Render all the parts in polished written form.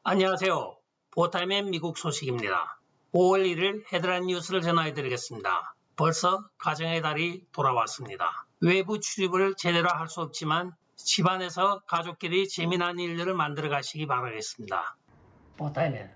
안녕하세요. 보타임의 미국 소식입니다. 5월 1일 헤드라인 뉴스를 전해드리겠습니다. 벌써 가정의 달이 돌아왔습니다. 외부 출입을 제대로 할 수 없지만 집안에서 가족끼리 재미난 일들을 만들어 가시기 바라겠습니다. 보타임의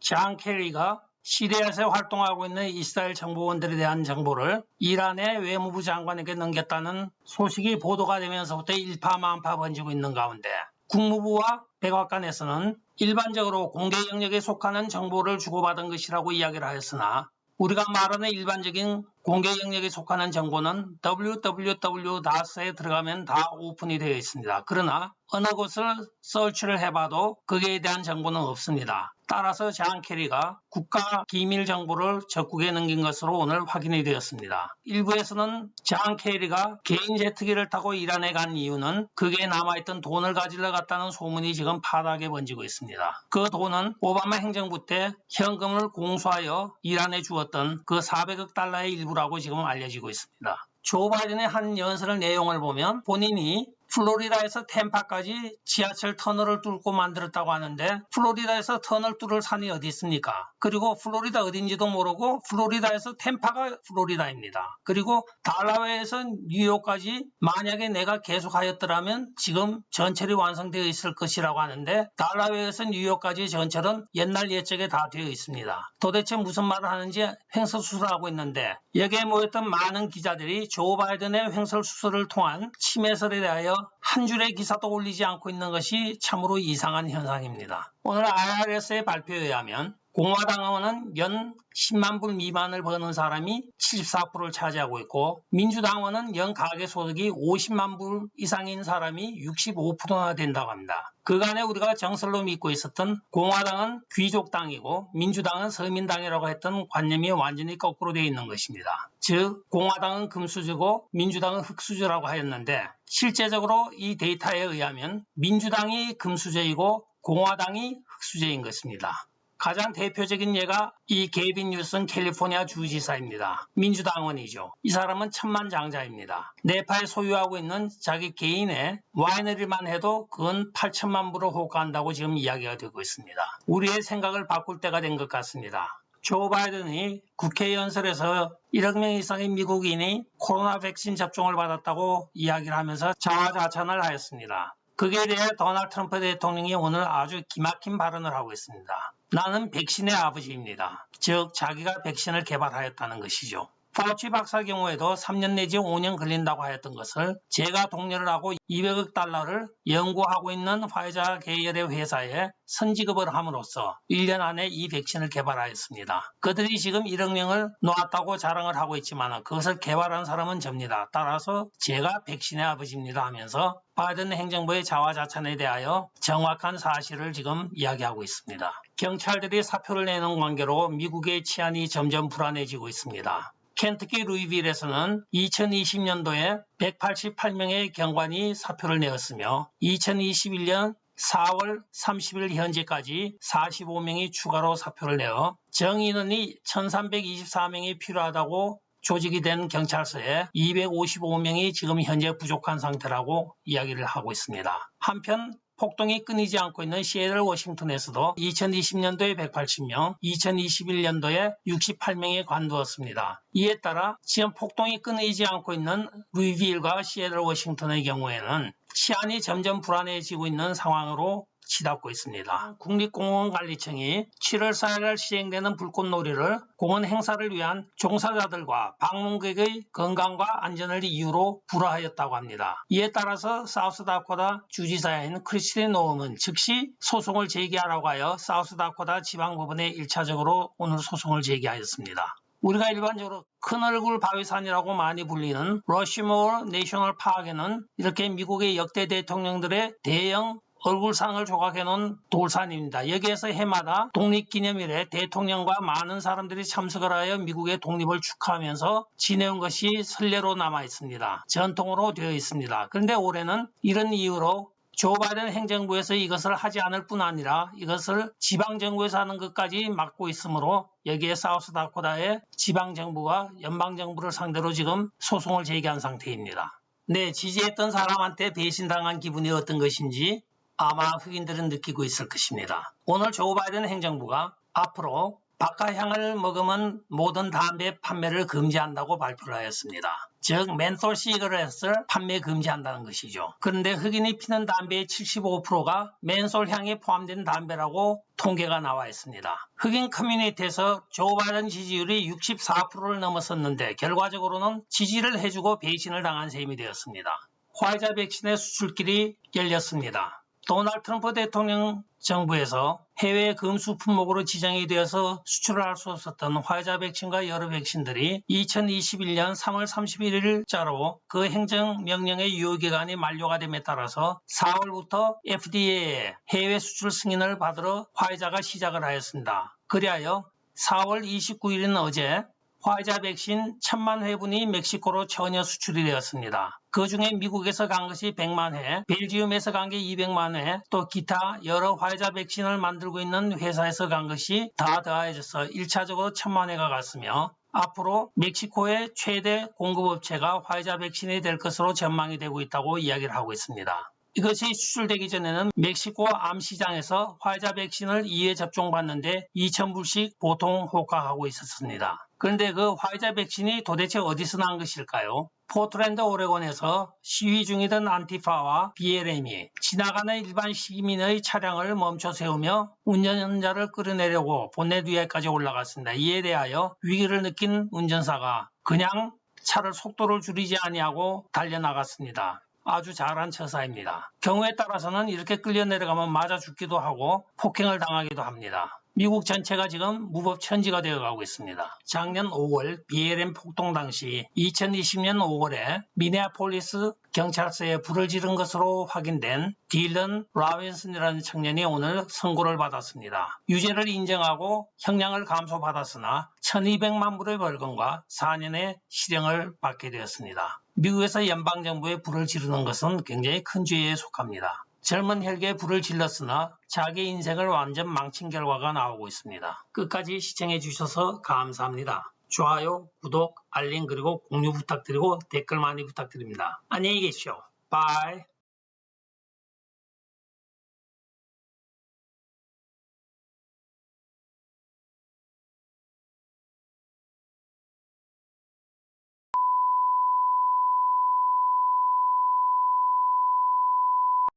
잔 케리가 시리아에서 활동하고 있는 이스라엘 정보원들에 대한 정보를 이란의 외무부 장관에게 넘겼다는 소식이 보도가 되면서부터 일파만파 번지고 있는 가운데 국무부와 백악관에서는 일반적으로 공개 영역에 속하는 정보를 주고받은 것이라고 이야기를 하였으나 우리가 말하는 일반적인 공개 영역에 속하는 정보는 www.에 들어가면 다 오픈이 되어 있습니다. 그러나 어느 곳을 서치를 해봐도 거기에 대한 정보는 없습니다. 따라서 잔 케리가 국가 기밀 정보를 적국에 넘긴 것으로 오늘 확인이 되었습니다. 일부에서는 잔 케리가 개인 제트기를 타고 이란에 간 이유는 거기에 남아있던 돈을 가지러 갔다는 소문이 지금 파다하게 번지고 있습니다. 그 돈은 오바마 행정부 때 현금을 공수하여 이란에 주었던 그 400억 달러의 일부라고 지금 알려지고 있습니다. 조 바이든의 한 연설의 내용을 보면 본인이 플로리다에서 템파까지 지하철 터널을 뚫고 만들었다고 하는데 플로리다에서 터널 뚫을 산이 어디 있습니까? 그리고 플로리다 어딘지도 모르고 플로리다에서 템파가 플로리다입니다. 그리고 달라웨이에서 뉴욕까지 만약에 내가 계속하였더라면 지금 전철이 완성되어 있을 것이라고 하는데 달라웨이에서 뉴욕까지 전철은 옛날 옛적에 다 되어 있습니다. 도대체 무슨 말을 하는지 횡설수설하고 있는데 여기에 모였던 많은 기자들이 조 바이든의 횡설수설을 통한 침해설에 대하여 한 줄의 기사도 올리지 않고 있는 것이 참으로 이상한 현상입니다. 오늘 IRS의 발표에 의하면 공화당 의원은 연 10만 불 미만을 버는 사람이 74%를 차지하고 있고 민주당 의원은 연 가계소득이 50만 불 이상인 사람이 65%나 된다고 합니다. 그간에 우리가 정설로 믿고 있었던 공화당은 귀족당이고 민주당은 서민당이라고 했던 관념이 완전히 거꾸로 되어 있는 것입니다. 즉 공화당은 금수저고 민주당은 흑수저라고 하였는데 실제적으로 이 데이터에 의하면 민주당이 금수저이고 공화당이 흑수저인 것입니다. 가장 대표적인 예가 이 게빈 뉴슨 캘리포니아 주지사입니다. 민주당원이죠. 이 사람은 천만장자입니다. 네파에 소유하고 있는 자기 개인의 와이너리만 해도 그건 8천만 불을 호가한다고 지금 이야기가 되고 있습니다. 우리의 생각을 바꿀 때가 된 것 같습니다. 조 바이든이 국회 연설에서 1억 명 이상의 미국인이 코로나 백신 접종을 받았다고 이야기를 하면서 자화자찬을 하였습니다. 거기에 대해 도널드 트럼프 대통령이 오늘 아주 기막힌 발언을 하고 있습니다. 나는 백신의 아버지입니다. 즉 자기가 백신을 개발하였다는 것이죠. 파우치 박사 경우에도 3년 내지 5년 걸린다고 하였던 것을 제가 독려를 하고 200억 달러를 연구하고 있는 화이자 계열의 회사에 선지급을 함으로써 1년 안에 이 백신을 개발하였습니다. 그들이 지금 1억 명을 놓았다고 자랑을 하고 있지만 그것을 개발한 사람은 접니다. 따라서 제가 백신의 아버지입니다 하면서 바이든 행정부의 자화자찬에 대하여 정확한 사실을 지금 이야기하고 있습니다. 경찰들이 사표를 내는 관계로 미국의 치안이 점점 불안해지고 있습니다. 켄터키 루이빌에서는 2020년도에 188명의 경관이 사표를 내었으며 2021년 4월 30일 현재까지 45명이 추가로 사표를 내어 정인원이 1324명이 필요하다고 조직이 된 경찰서에 255명이 지금 현재 부족한 상태라고 이야기를 하고 있습니다. 한편 폭동이 끊이지 않고 있는 시애틀 워싱턴에서도 2020년도에 180명, 2021년도에 68명이 관두었습니다. 이에 따라 지금 폭동이 끊이지 않고 있는 루이빌과 시애틀 워싱턴의 경우에는 치안이 점점 불안해지고 있는 상황으로 치닫고 있습니다. 국립공원관리청이 7월 4일 시행되는 불꽃놀이를 공원 행사를 위한 종사자들과 방문객의 건강과 안전을 이유로 불허하였다고 합니다. 이에 따라서 사우스다코타 주지사인 크리스틴 노엄은 즉시 소송을 제기하라고 하여 사우스다코타 지방법원에 1차적으로 오늘 소송을 제기하였습니다. 우리가 일반적으로 큰 얼굴 바위산이라고 많이 불리는 러시모어 내셔널 파크에는 이렇게 미국의 역대 대통령들의 대형 얼굴상을 조각해놓은 돌산입니다. 여기에서 해마다 독립기념일에 대통령과 많은 사람들이 참석을 하여 미국의 독립을 축하하면서 지내온 것이 선례로 남아 있습니다. 전통으로 되어 있습니다. 그런데 올해는 이런 이유로 조 바이든 행정부에서 이것을 하지 않을 뿐 아니라 이것을 지방정부에서 하는 것까지 막고 있으므로 여기에 사우스다코타의 지방정부가 연방정부를 상대로 지금 소송을 제기한 상태입니다. 네, 지지했던 사람한테 배신당한 기분이 어떤 것인지 아마 흑인들은 느끼고 있을 것입니다. 오늘 조 바이든 행정부가 앞으로 박하향을 머금은 모든 담배 판매를 금지한다고 발표를 하였습니다. 즉 멘솔 시가렛을 판매 금지한다는 것이죠. 그런데 흑인이 피는 담배의 75%가 멘솔 향이 포함된 담배라고 통계가 나와 있습니다. 흑인 커뮤니티에서 조 바이든 지지율이 64%를 넘었었는데 결과적으로는 지지를 해주고 배신을 당한 셈이 되었습니다. 화이자 백신의 수출길이 열렸습니다. 도널드 트럼프 대통령 정부에서 해외 금수 품목으로 지정이 되어서 수출을 할 수 없었던 화이자 백신과 여러 백신들이 2021년 3월 31일자로 그 행정명령의 유효기간이 만료가 됨에 따라서 4월부터 FDA의 해외 수출 승인을 받으러 화이자가 시작을 하였습니다. 그리하여 4월 29일인 어제 화이자 백신 1000만 회분이 멕시코로 전혀 수출이 되었습니다. 그 중에 미국에서 간 것이 100만 회, 벨지움에서 간 게 200만 회, 또 기타 여러 화이자 백신을 만들고 있는 회사에서 간 것이 다 더해져서 1차적으로 1000만 회가 갔으며 앞으로 멕시코의 최대 공급업체가 화이자 백신이 될 것으로 전망이 되고 있다고 이야기를 하고 있습니다. 이것이 수출되기 전에는 멕시코 암시장에서 화이자 백신을 2회 접종받는데 2,000불씩 보통 호가하고 있었습니다. 그런데 그 화이자 백신이 도대체 어디서 난 것일까요? 포트랜드 오레곤에서 시위 중이던 안티파와 BLM이 지나가는 일반 시민의 차량을 멈춰 세우며 운전자를 끌어내려고 본넷 위에까지 올라갔습니다. 이에 대하여 위기를 느낀 운전사가 그냥 차를 속도를 줄이지 아니하고 달려나갔습니다. 아주 잘한 처사입니다. 경우에 따라서는 이렇게 끌려 내려가면 맞아 죽기도 하고 폭행을 당하기도 합니다. 미국 전체가 지금 무법천지가 되어가고 있습니다. 작년 5월 BLM 폭동 당시 2020년 5월에 미네아폴리스 경찰서에 불을 지른 것으로 확인된 딜런 라빈슨이라는 청년이 오늘 선고를 받았습니다. 유죄를 인정하고 형량을 감소받았으나 1200만 불의 벌금과 4년의 실형을 받게 되었습니다. 미국에서 연방정부에 불을 지르는 것은 굉장히 큰 죄에 속합니다. 젊은 혈기에 불을 질렀으나 자기 인생을 완전 망친 결과가 나오고 있습니다. 끝까지 시청해 주셔서 감사합니다. 좋아요, 구독, 알림 그리고 공유 부탁드리고 댓글 많이 부탁드립니다. 안녕히 계십시오. 바이.